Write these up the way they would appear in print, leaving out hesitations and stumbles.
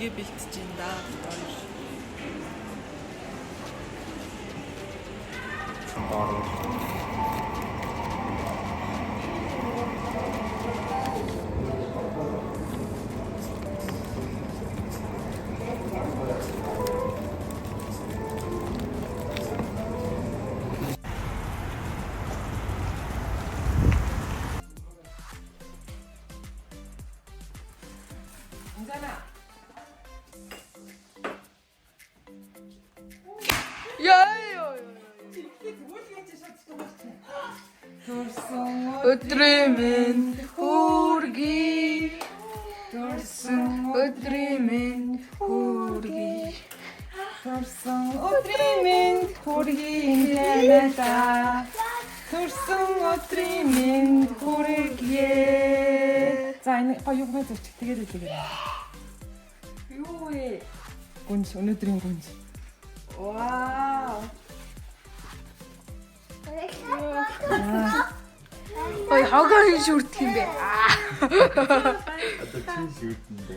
шигээ бэлтэж байна да. Өдрийн хүргэе. Төрсөн өдрийн хүргэе. Төрсөн өдрийн хүргэе. Төрсөн өдрийн хүргэе. За энэ гоё юм зөв тэгээд үлээгээ. Юу вэ? Гүнж өнөөдрийн гүнж. Вау. Ой, хогоо хин шүрдэх юм бэ? Одоо чинь шүрдэн бэ.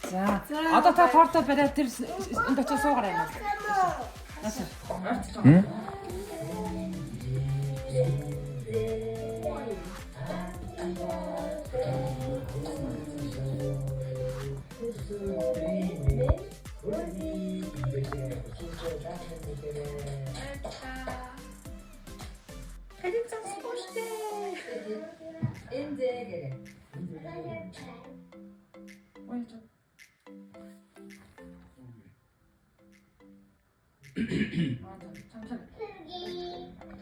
За, одоо та торто бариад тэр энд очиж суугаарай юм.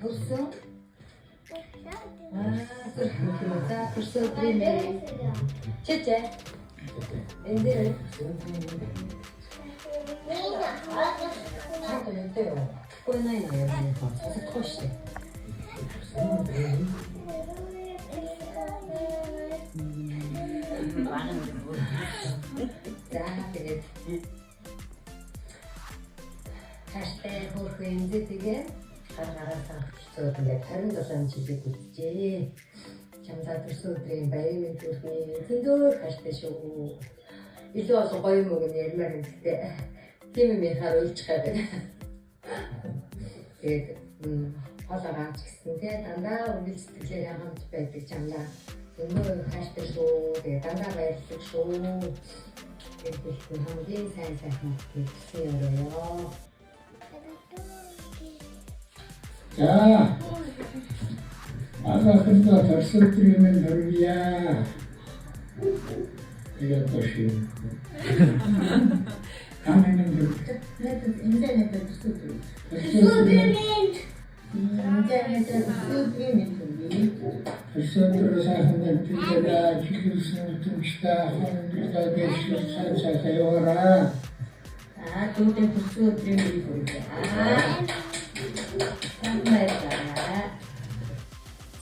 Torso? Torso prima. C'è? Endere? Poi non è se coste. Hashtag хөрхөнзэ тэгээ гаргаараа цогцоод ингээд 27 жилиг үтжээ. Чамдаа төрсөн өдрийн баярын төрхий зөндөө хаштай шүү. Илүү олон гоё юм уу нэрмээр үнэтэй. Тийм юм харуулж байгаа. Тэгээд хоолойгоо ч гэсэн тэгээ дандаа үйл сэтгэлээр хамт байдаг чамдаа зөндөө хаштай шүү. Тэгээд дандаа баярлалаа шүү. Тэгээд хамгийн сайн хэлсэн ёо. 자, 아가들도 벌써 드리면 별이야. 이것도 쉬워. 가면은 그렇게. 인터넷에 수드리면. 벌써 들어서 하는 빌려다 죽일 수는 tum시다 하는 빌다 대시로 살살해요라. 아, 또때 벌써 드리면 보이자.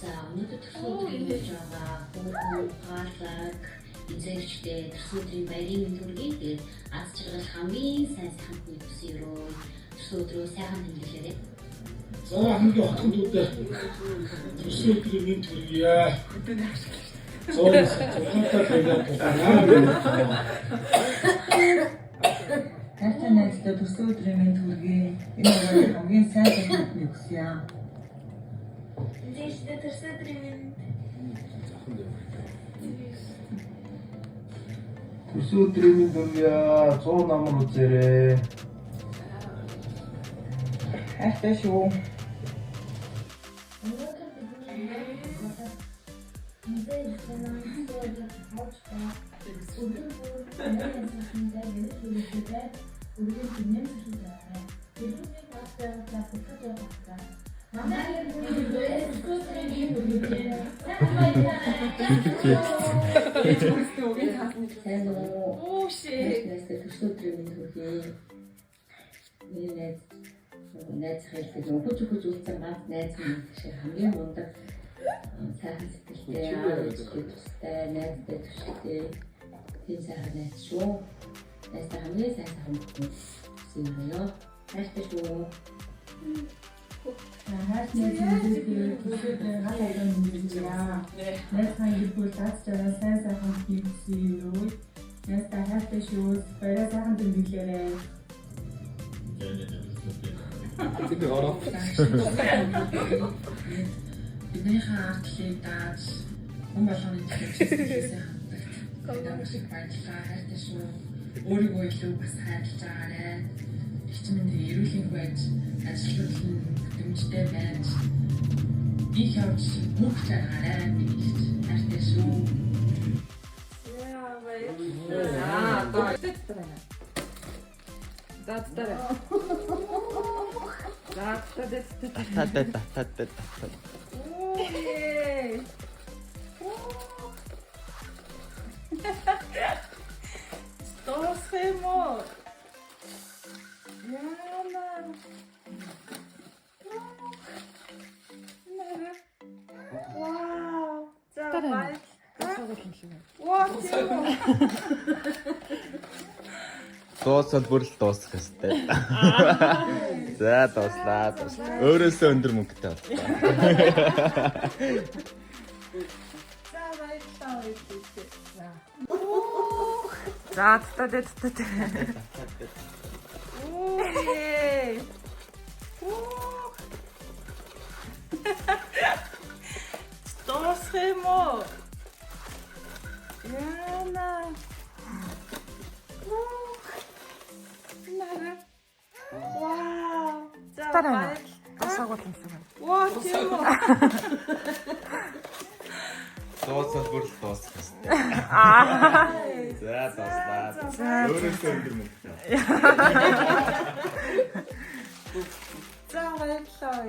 За өнөөдөр төрсөн өдрийн байж байгаа хүүхэн хаалаг эзэгчтэй төрсөн өдрийн баярын төргийн тэгээд аз жаргал хамгийн сайн хамтны төсөн өрөө төрсөн өдрөө сайхан тэмдэглээрэй. За хамгийн хотгодуудаа төрсөн өдрийн төргийа. Зоос тухайтай байдаг. Тартанайстай төрсөн өдрийн төргийн энэ өдрийн хамгийн сайн хамтны хүсье. Эзэгчтэй төрсөн өдрийн Төрсөн өдрийн төргийа 100 намар үзээрэй. Хайртай шүү. Найз хэлдэг хөөж үлдсэн ганц найз минь шиг хамгийн мундаг сайхан сэтгэлтэй тустай найзтай төшөлтэй тийм сайхан найз шүү. Найзтай хамгийн сайн хамтны юм ёо. хайртай шүү. Хайртай зүйлээ төлөөдөө галайдан мэдэрчээ. Найзхан гэрбүүл даацчаараа сайн сайхан хийгсээ. Найзтай хайртай шүү. Баяраа сайхан тэмдэглээрэй. Бид ороо. Бидний хаардлыг дааж хүн болгоны төлөвлөсөйсээ хамтагт. Намайг шиг баярлалаа хайртай шүү. Өөрийгөө илүү бас хайрлаж байгаарай. Хичмэнд эрүүлийн байж ажлууд нь дэмжтэй байж их явж мөх чаргаарай гэж хайртай шүү. Дуусвал бүр л дуусах ёстой. За дуслаа. Өөрөөсөө өндөр мөнгөтэй боллоо. За татад. Дуусах юм уу? Яна. Вау. За тасагт юм шиг. Вау тийм үү? Дуусвал бүр л дуусах ёстой. За дуслаа. Өөрөөсөө өндөр мөнгөтэй. За баярлалаа.